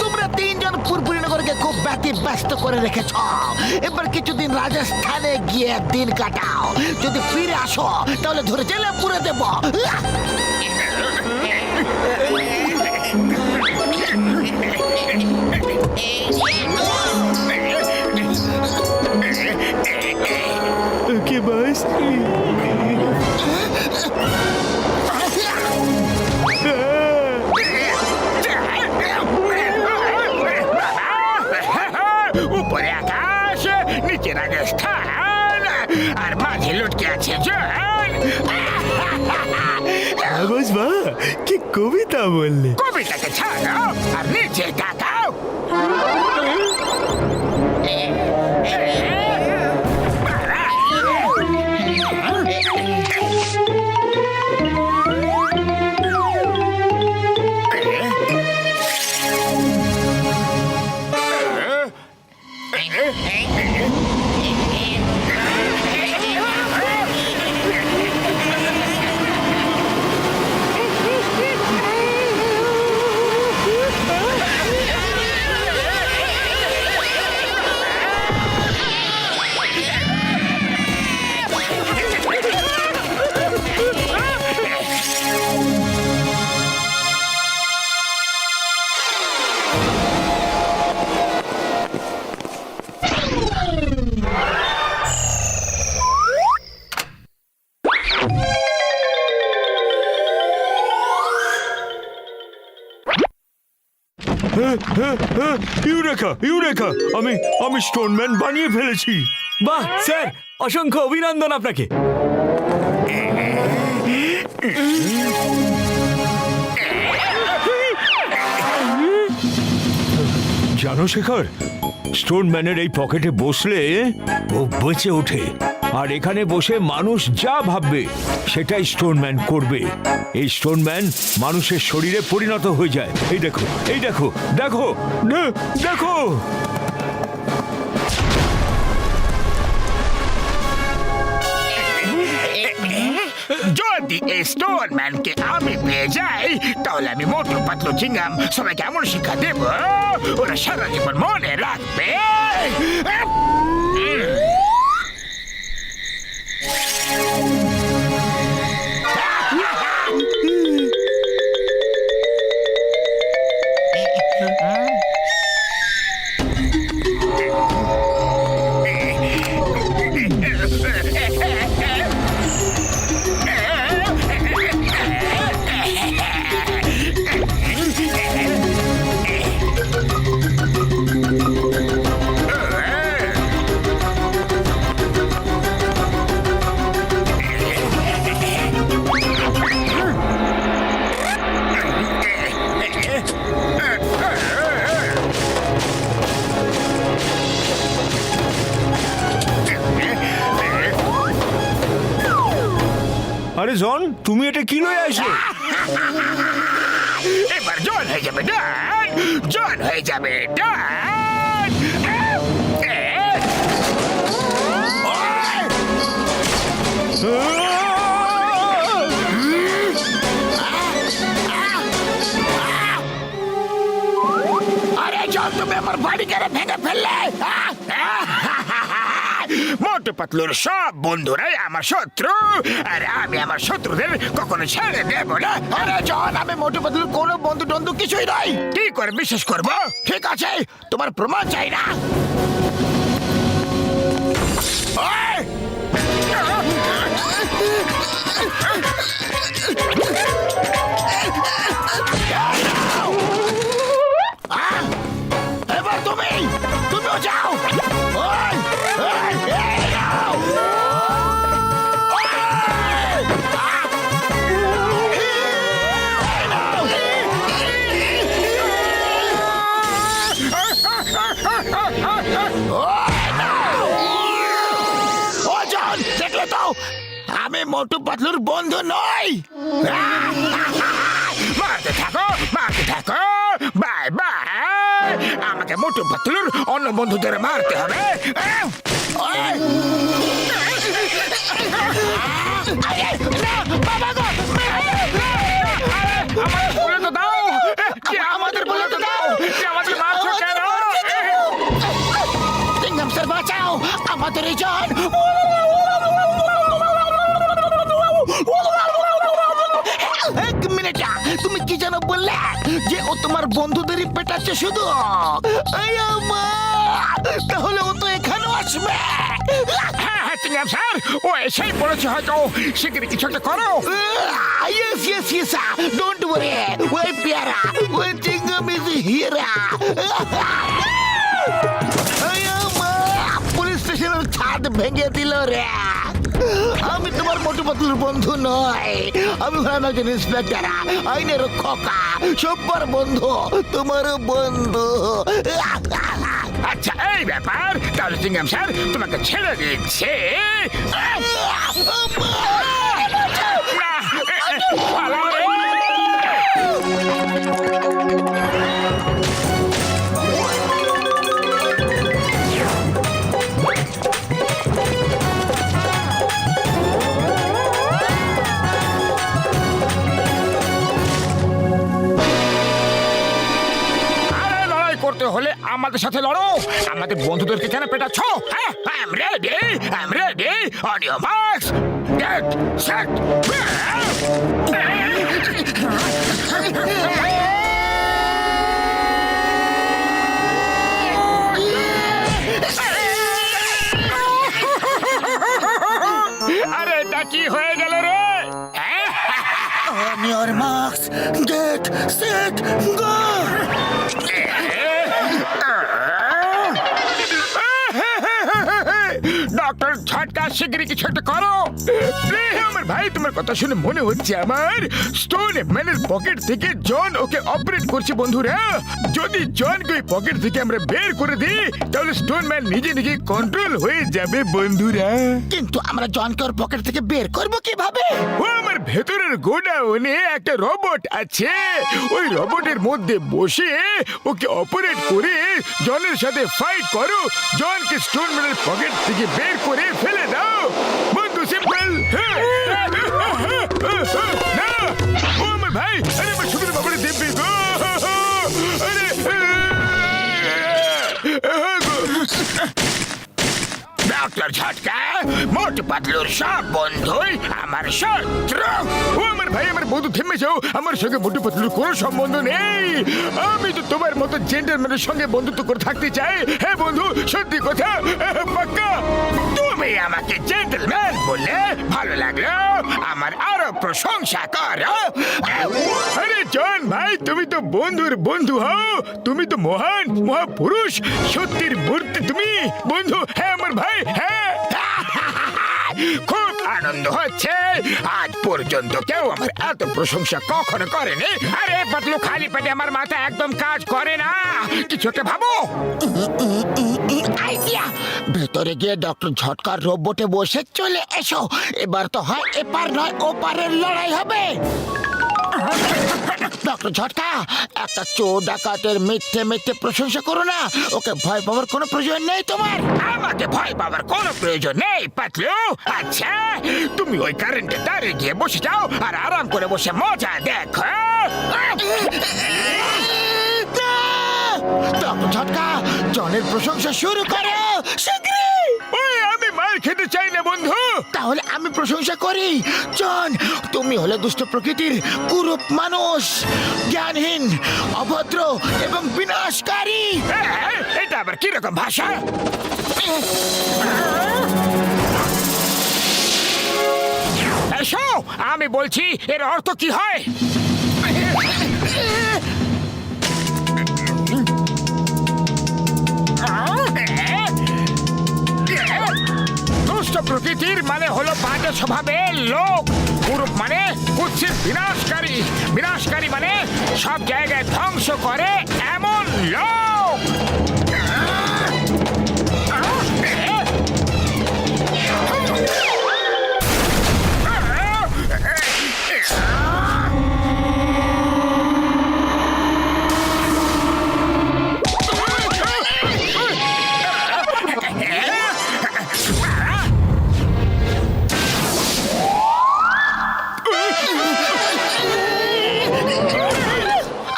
তোমরা তিনজন পুরপুরিনগরকে খুব ব্যস্ত করে রেখেছ। এবার কিছুদিন রাজস্থানে গিয়ে দিন কাটাও। যদি ফিরে আসো তাহলে ধরে জেলে পুরে দেব। ওকে বস। উপরে আকাশ, নিচে রাজস্থান, আর মাঝে লটকে আছে জল। বস বাহ, কি কবিতা বললে! কবিতাকে ছাড়ো আর নিচে তাকাও। Eureka, eureka! আমি স্টোনম্যান বানিয়ে ফেলেছি। বাহ স্যার, অসংখ্য অভিনন্দন আপনাকে। জানো শেখর, স্টোনম্যানের এই পকেটে বসলে ও বেঁচে ওঠে, আর এখানে বসে মানুষ যা ভাববে সেটাই স্টোনম্যান করবে। এই স্টোনম্যান মানুষের শরীরে পরিণত হয়ে যায়। এই দেখো, এই দেখো, দেখো, দেখো! যদি এই স্টোনম্যানকে আমি পেয়ে যাই তাহলে আমি মোটু পাতলু চিংগাম সবাইকে এমন শিক্ষা দেব ওরা সারা জীবন মনে রাখবে। আরে জন, তুমি এটা কি লয়ে আসো? এবার জল হয়ে যাবে ডান, জল হয়ে যাবে ডান। আরে জল, তুমি আমার বাড়ি কেড়ে ভেঙে ফেললে। মোটু পাতলুর সব বন্ধুরাই আমার শত্রু, আর আমি আমার শত্রুদের কখনো ছেড়ে দেব না। আরে জন, আমি মোটু পাতলুর কোনো বন্ধু টন্ধু কিছুই নাই। কি করে বিশ্বাস করবো? ঠিক আছে, তোমার প্রমাণ চাই না। ওই! এবার তুমিও যাও। ওই! ওই! এই নাও! ওই! এই নাও! ওই নাও! ও জন, দেখলে তো আমি মোটু পাতলুর বন্ধু নই। মারতে থাকো, মারতে থাকো, বাই বাই। আমাকে মোটু পাতলুর অন্য বন্ধুদের মারতে হবে। বন্ধুদেরই পেটাচ্ছে শুধু। এই মা, তাহলে ও তো এখানেও আসবে। হ্যাঁ হ্যাঁ চিংগাম স্যার, ও এসেই পড়েছে হয়তো। শিগগিরই কিছু একটা করো। Yes, yes, yes, don't worry. ওই পেয়ারা, ওই চিংগাম ইজ হিরা। পুলিশ স্টেশনের ছাদ ভেঙে দিল রে। আমি তোমার মোটু পাতলুর বন্ধু নয়, আমি হলাম একজন ইন্সপেক্টর, আইনের খোকা, সব্বার বন্ধু, তোমারও বন্ধু। আচ্ছা এই ব্যাপার, তাহলে চিংগাম স্যার তোমাকে ছেড়ে দিচ্ছে। না, পালাও রে। আরে লড়াই করতে হলে আমাদের সাথে লড়ো। আমাদের বন্ধুদেরকে কেন পেটাচ্ছ? হ্যাঁ, I'm ready, I'm ready. On your marks, get set. আরে এটা কি হয়ে গেল রে? On your marks, get set, go! Doctor Jhatka, শিগগিরই কিছু একটা করো। আমার ভাই, তোমার কথা শুনে মনে হচ্ছে আমার স্টোন ম্যানের পকেট থেকে জন ওকে অপারেট করছে বন্ধুরা। যদি জনকে ওই পকেট থেকে আমরা বের করে দিই, তাহলে স্টোন ম্যান নিজে নিজে কন্ট্রোল হয়ে যাবে বন্ধুরা। কিন্তু আমরা জনকে ওর পকেট থেকে বের করব কিভাবে? ও আমার ভেতরের গোডাউনে একটা রোবট আছে। ওই রোবটের মধ্যে বসে ওকে অপারেট করে জনের সাথে ফাইট করো। জনকে স্টোন ম্যানের পকেট থেকে বের করে ফেলে দাও বন্ধু, সিম্পল। না, ও আমার ভাই, আরে আমার সুন্দর বাবারে দেবী গো। আরে ডক্টর ঝটকা, মোটু পাতলুর সব বন্ধুই আমার শত্রু। ও আমার ভাই, আমার বন্ধু থেমে যাও। আমার সঙ্গে মোটু পাতলুর কোনো সম্বন্ধ নেই। আমি তো তোমার মতো জেন্টলম্যানের সঙ্গে বন্ধুত্ব করে থাকতে চাই। হ্যাঁ বন্ধু, সত্যি কথা, পাক্কা। তুমি আমাকে জেন্টলম্যান বললে ভালো লাগলো। আমার আরো প্রশংসা করো। আরে জন ভাই, তুমি তো বন্ধুর বন্ধু হও। তুমি তো মহান মহাপুরুষ, সত্যির মূর্তি তুমি বন্ধু। হ্যাঁ আমার ভাই, হ্যাঁ। খুব আনন্দ হচ্ছে। আজ পর্যন্ত কেউ আমার এত প্রশংসা কখনো করেনি। আরে পাতলু, খালি পেটে আমার মাথা একদম কাজ করে না। কিছু একটা ভাবো। আইডিয়া! ভেতরে গিয়ে ডক্টর ঝটকার রোবটে বসে চলে এসো। এবার তো হয় এপার নয় ওপারের লড়াই হবে। ডক্টর ঝটকা, একটা চোর ডাকাতের মিথ্যে মিথ্যে প্রশংসা করো না। ওকে ভয় পাওয়ার কোনো প্রয়োজন নেই তোমার। আমাকে ভয় পাওয়ার কোনো প্রয়োজন নেই পাতলু। আচ্ছা, তুমি ওই কারেন্টের দ্বারে গিয়ে বসে যাও আর আরাম করে বসে মজা দেখো। ডক্টর ঝটকা, জনের প্রশংসা শুরু করো শীঘ্রই। ওই, আমি মার খেতে চাই না বন্ধু। তাহলে আমি প্রশংসা করি। জন, তুমি হলে দুষ্ট প্রকৃতির কুরূপ মানুষ, জ্ঞানহীন, অভদ্র এবং বিনাশকারী। এটা আবার কিরকম ভাষা? এসো, আমি বলছি এর অর্থ কি হয়। দুষ্ট প্রকৃতির মানে হলো বাজে স্বভাবের লোক। কুরূপ মানে কুৎসিত বিনাশকারী। বিনাশকারী মানে সব জায়গায় ধ্বংস করে এমন লোক।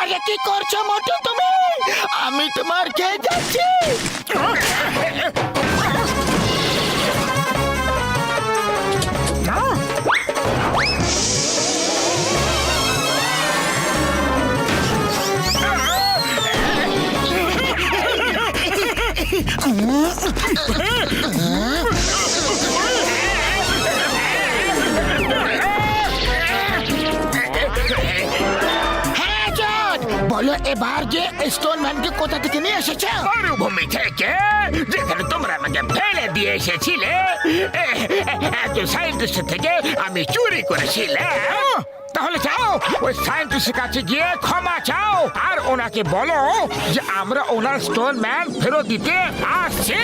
আরে কি করছো মোটু তুমি? আমি তোমার খেয়ে যাচ্ছি। বলো এবার যে স্টোন ম্যানকে কোথা থেকে নিয়ে এসেছো? মরুভূমি থেকে, যেখানে তোমরা আমাকে ফেলে দিয়ে এসেছিলে, একজন সায়েন্টিস্ট থেকে আমি চুরি করেছিলাম। তাহলে যাও ওই সায়েন্টিস্টের কাছে গিয়ে ক্ষমা চাও, আর ওনাকে বলো যে আমরা ওনার স্টোন ম্যান ফেরত দিতে আসছি।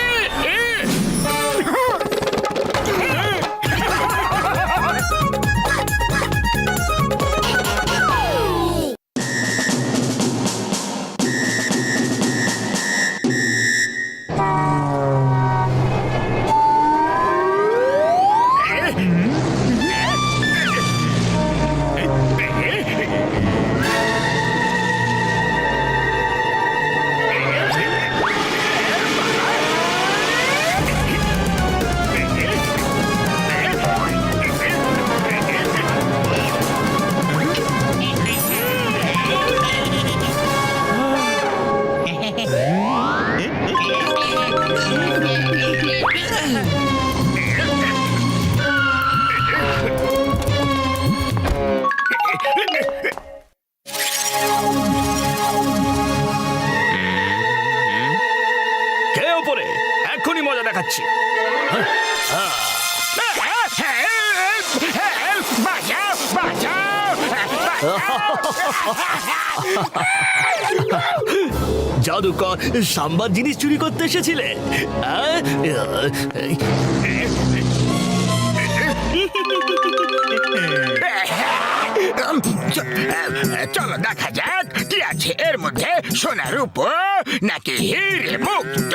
কে ওপরে? এক্ষুনি মজা দেখাচ্ছি। বাঁচাও, বাঁচাও! জাদুকর সাম্বার জিনিস চুরি করতে এসেছিলে? চলো দেখা যাক কি আছে এর মধ্যে, সোনার উপর নাকি হিরে মুক্ত।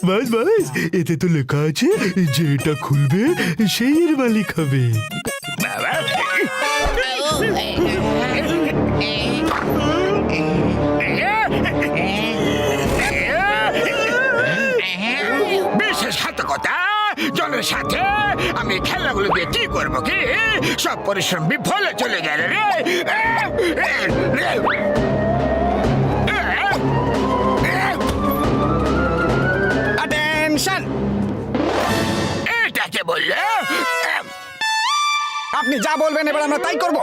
বাস বাস, এতে তো লেখা আছে যে এটা খুলবে সেই এর মালিক হবে। বাবা, বিশ্বাসঘাতকতা জনের সাথে আমি খেলাগুলো দিয়ে কি করবো? কি সব পরিশ্রম বিফলে চলে গেল রে। অ্যাটেনশন! এটাকে বললে আপনি যা বলবেন এবার আমরা তাই করব।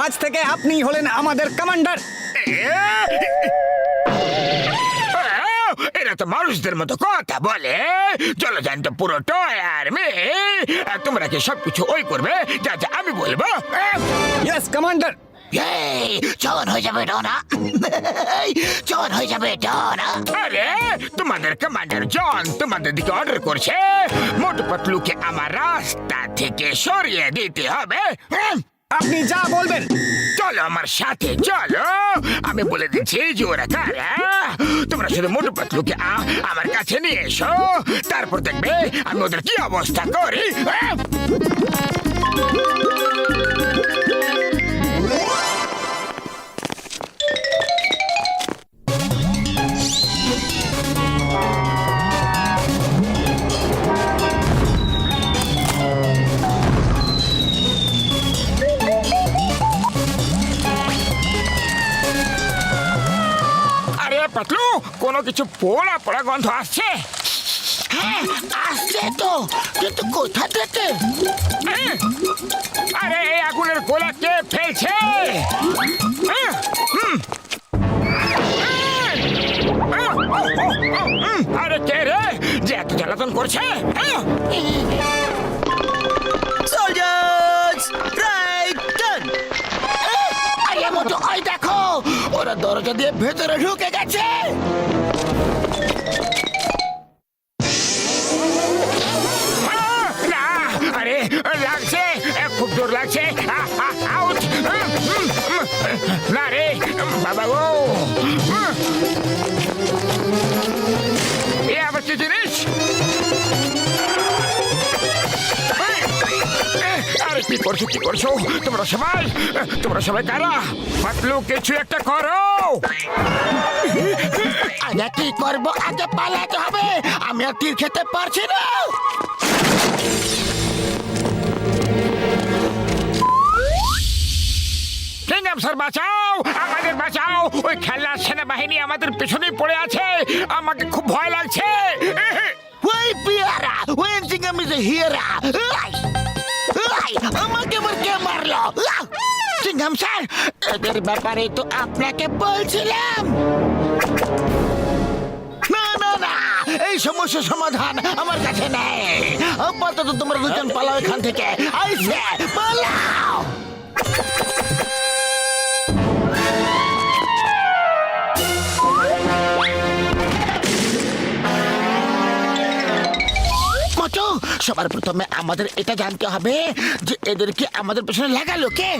আজ থেকে আপনি হলেন আমাদের কমান্ডার। এরা তো মানুষদের মতো কথা বলে। জলজান্ত পুরো টয় আর মেয়ে, তোমরা কি সবকিছু ওই করবে যা যা আমি বলবো? Yes commander. জন হয়ে যাবে ডনা, জন হয়ে যাবে ডনা। আরে তোমাদের কমান্ডার জন তোমাদের দিকে অর্ডার করছে মোটু পাতলুকে আমার রাস্তা থেকে সরিয়ে দিতে হবে। আপনি যা বলবেন। চলো আমার সাথে চলো, আমি বলে দিচ্ছি যে ওরা কারা। তোমরা শুধু মোটু পাতলুকে আমার কাছে নিয়ে এসো, তারপর দেখবে আমি ওদের কি অবস্থা করি। আরে পাতলু, কোনো কিছু পোড়া পোড়া গন্ধ আসছে। হ্যাঁ আসছে তো, কিন্তু কোথা থেকে? আরে এই আগুনের গোলা কে ফেলছে? আরে কে রে যে এত জ্বালাতন করছে? আরে মোটু, ওই দেখো, ওরা দরজা দিয়ে ভেতরে ঢুকে গেছে। না, আরে লাগছে, খুব জোর লাগছে। আউট! না রে বাবা গো, এ আবার কি জিনিস? আরে কি করছো, কি করছো তোমরা সবাই কারা? পাতলু কিছু একটা করো। আগে কি করবো? আগে পালাতে হবে, আমি আর তীর খেতে পারছি না। কিংডম স্যার বাঁচাও, আমাদের বাঁচাও, ওই খেলার সেনাবাহিনী আমাদের পেছনেই পড়ে আছে, আমাকে খুব ভয় লাগছে। ওই পিয়ারা, ওই চিংগাম ইজ হিয়ারা। আমাকে আবার কে মারলো? চিংগাম স্যার, এদের ব্যাপারে তো আপনাকে বলছিলাম। না না না, এই সমস্যার সমাধান আমার কাছে নেই। আপাতত তোমরা দুজন পালাও এখান থেকে। আইসে পালাও। মোটু, সবার প্রথমে আমাদের এটা জানতে হবে যে এদেরকে আমাদের পেছনে লাগালো কে।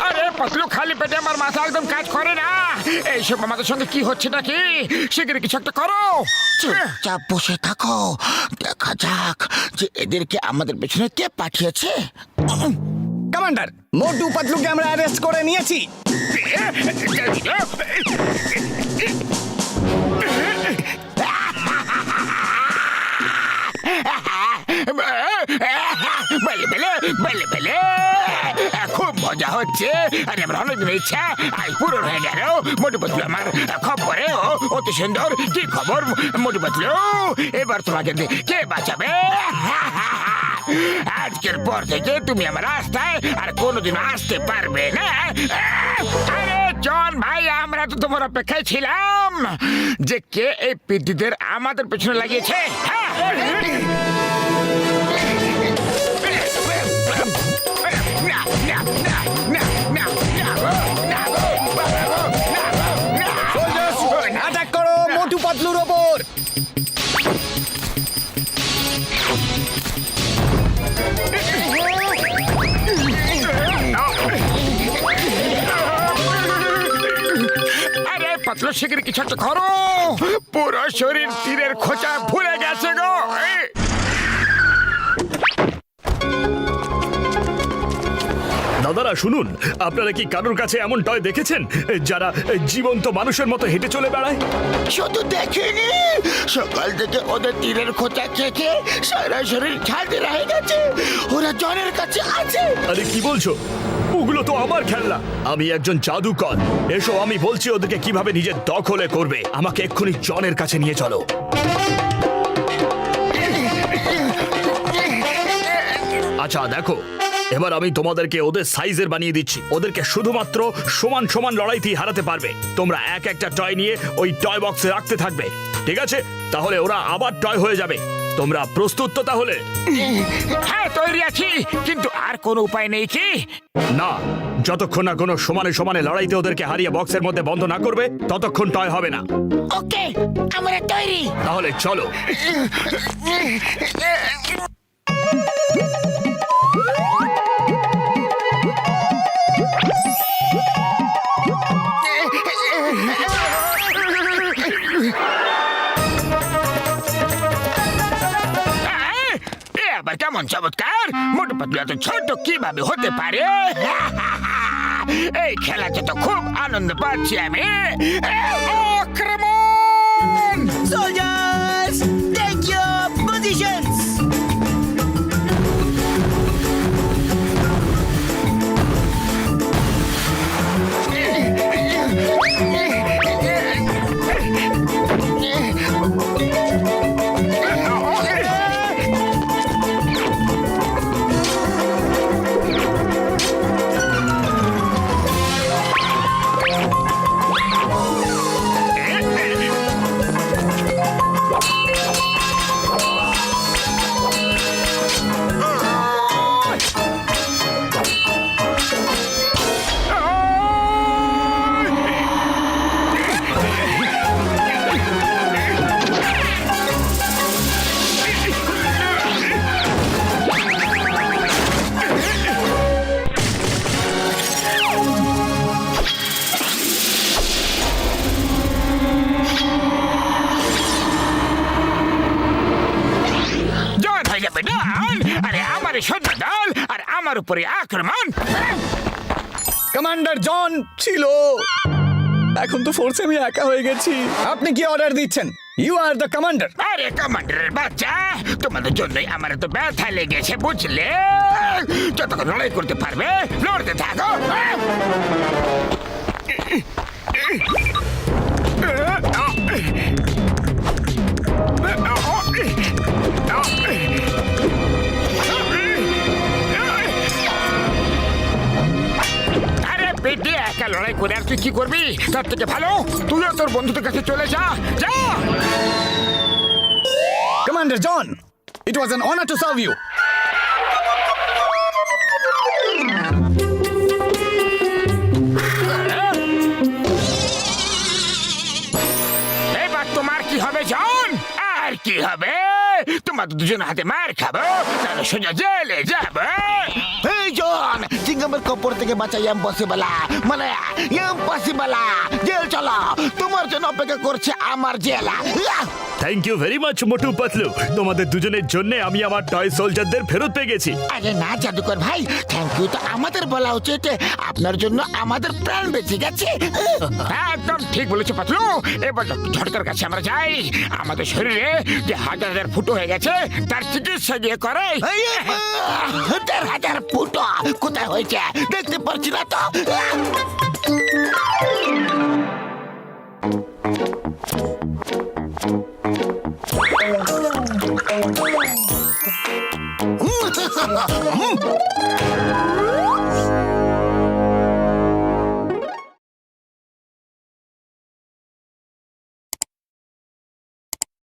আরে পাতলু, খালি পেটে আমার মাথা একদম কাজ করে না। এইসব আমাদের সঙ্গে কি হচ্ছে নাকি? শিগগিরই কিছু একটা করো। চুপচাপ বসে থাকো, দেখা যাক যে এদেরকে আমাদের পেছনে কে পাঠিয়েছে। কমান্ডার, মোটু পাতলুকে আমরা অ্যারেস্ট করে নিয়েছি। বলে বলে বলে বলে, খুব মজা হচ্ছে। আরে আমার অনেকদিন ইচ্ছা আজ পূরণ হয়ে গেল। মোটু পাতলু আমার খবরে অতি সুন্দর। কি খবর মোটু পাতলু? এবার তোমাকে কে বাঁচাবে? আজকের পর থেকে তুমি আমার রাস্তায় আর কোনোদিন আসতে পারবে না। আরে জন ভাই, আমরা তো তোমার অপেক্ষায় ছিলাম যে কে এই পিদ্দিদের আমাদের পেছনে লাগিয়েছে। অ্যাটাক করো মোটু পাতলুর ওপর। আরে পাতলু, শিগগির কিছু একটা করো। পুরো শরীর তীরের খোঁচা ভুলে গেছে গো। দাদারা শুনুন, আপনারা কি কারোর কাছে এমন টয় দেখেছেন যারা জীবন্ত মানুষের মতো হেঁটে চলে বেড়ায়? শুধু দেখিনি, সকাল থেকে ওদের তীরের খোঁচা খেয়ে সারা শরীর ঝাঁঝরা হয়ে গেছে। ওরা জনের কাছে আছে। আরে কি বলছো? ওগুলো তো আমার খেলনা। আমি একজন জাদুকর। এসো, আমি বলছি ওদেরকে কিভাবে নিজের দখলে করবে। আমাকে এক্ষুনি জনের কাছে নিয়ে চলো। আচ্ছা দেখো, এবার আমি তোমাদেরকে ওদের সাইজের বানিয়ে দিচ্ছি। ওদেরকে শুধুমাত্র সমান সমান লড়াইতেই হারাতে পারবে। তোমরা এক একটা টয় নিয়ে ওই টয় বক্সে রাখতে থাকবে, ঠিক আছে? তাহলে ওরা আবার টয় হয়ে যাবে। তোমরা প্রস্তুত তো তাহলে? হ্যাঁ, তৈরি আছি, কিন্তু আর কোনো উপায় নেই কি? না, যতক্ষণ না কোনো সমানে সমানে লড়াইতে ওদেরকে হারিয়ে বক্সের মধ্যে বন্ধ না করবে, ততক্ষণ টয় হবে না। ওকে, আমরা তৈরি। তাহলে চলো। আবার কেমন চমৎকার! মোটু পাতলু এত ছোট কিভাবে হতে পারে? এই খেলাতে তো খুব আনন্দ পাচ্ছি আমি। আক্রমণ! Soldiers, take your positions! আরে আমার সৈন্য দল আর আমার উপরে আক্রমণ! কমান্ডার জন ছিল, এখন তো ফোর্সে আমি একা হয়ে গেছি। আপনি কি অর্ডার দিচ্ছেন? You are the commander. আরে কমান্ডারের বাচ্চা, তোমাদের জন্যই আমার তো ব্যথা লেগেছে, বুঝলে? যতক্ষণ লড়াই করতে পারবে লড়তে থাকো। আরে পেটে একা লড়াই করে আর তুই কি করবি? তার থেকে ভালো তুইও তোর বন্ধুদের কাছে চলে যা, যা। Commander John, it was an honour to serve you. এবার তোমার কি হবে জন? আর কি হবে? তোমার দুজন হাতে মার খাবো, তাহলে সোজা জেলে যাবে। এই জন, চিংগামের কপর থেকে বাঁচাই ইম্পসিবল, মানে ইম্পসিবল। জেল চলো, তোমার জন্য অপেক্ষা করছে আমার jail. Thank you very much Motu Patlu, তোমাদের দুজনের জন্য আমি আমার টয় সোলজারদের ফেরত পেয়ে গেছি। আরে না জাদুকর ভাই, থ্যাংক ইউ তো আমাদের বলা উচিত। আপনার জন্য আমাদের প্রাণ বেঁচে গেছে। একদম ঠিক বলেছো পাতলু। এবার ঝটকার কাছে আমরা যাই, আমাদের শরীরে যে হাজার হাজার ফুটো হয়ে গেছে তার চিকিৎসা গিয়ে করে। এই, 1000 ফুটো কোথায় হয়েছে দেখতে পাচ্ছি না তো।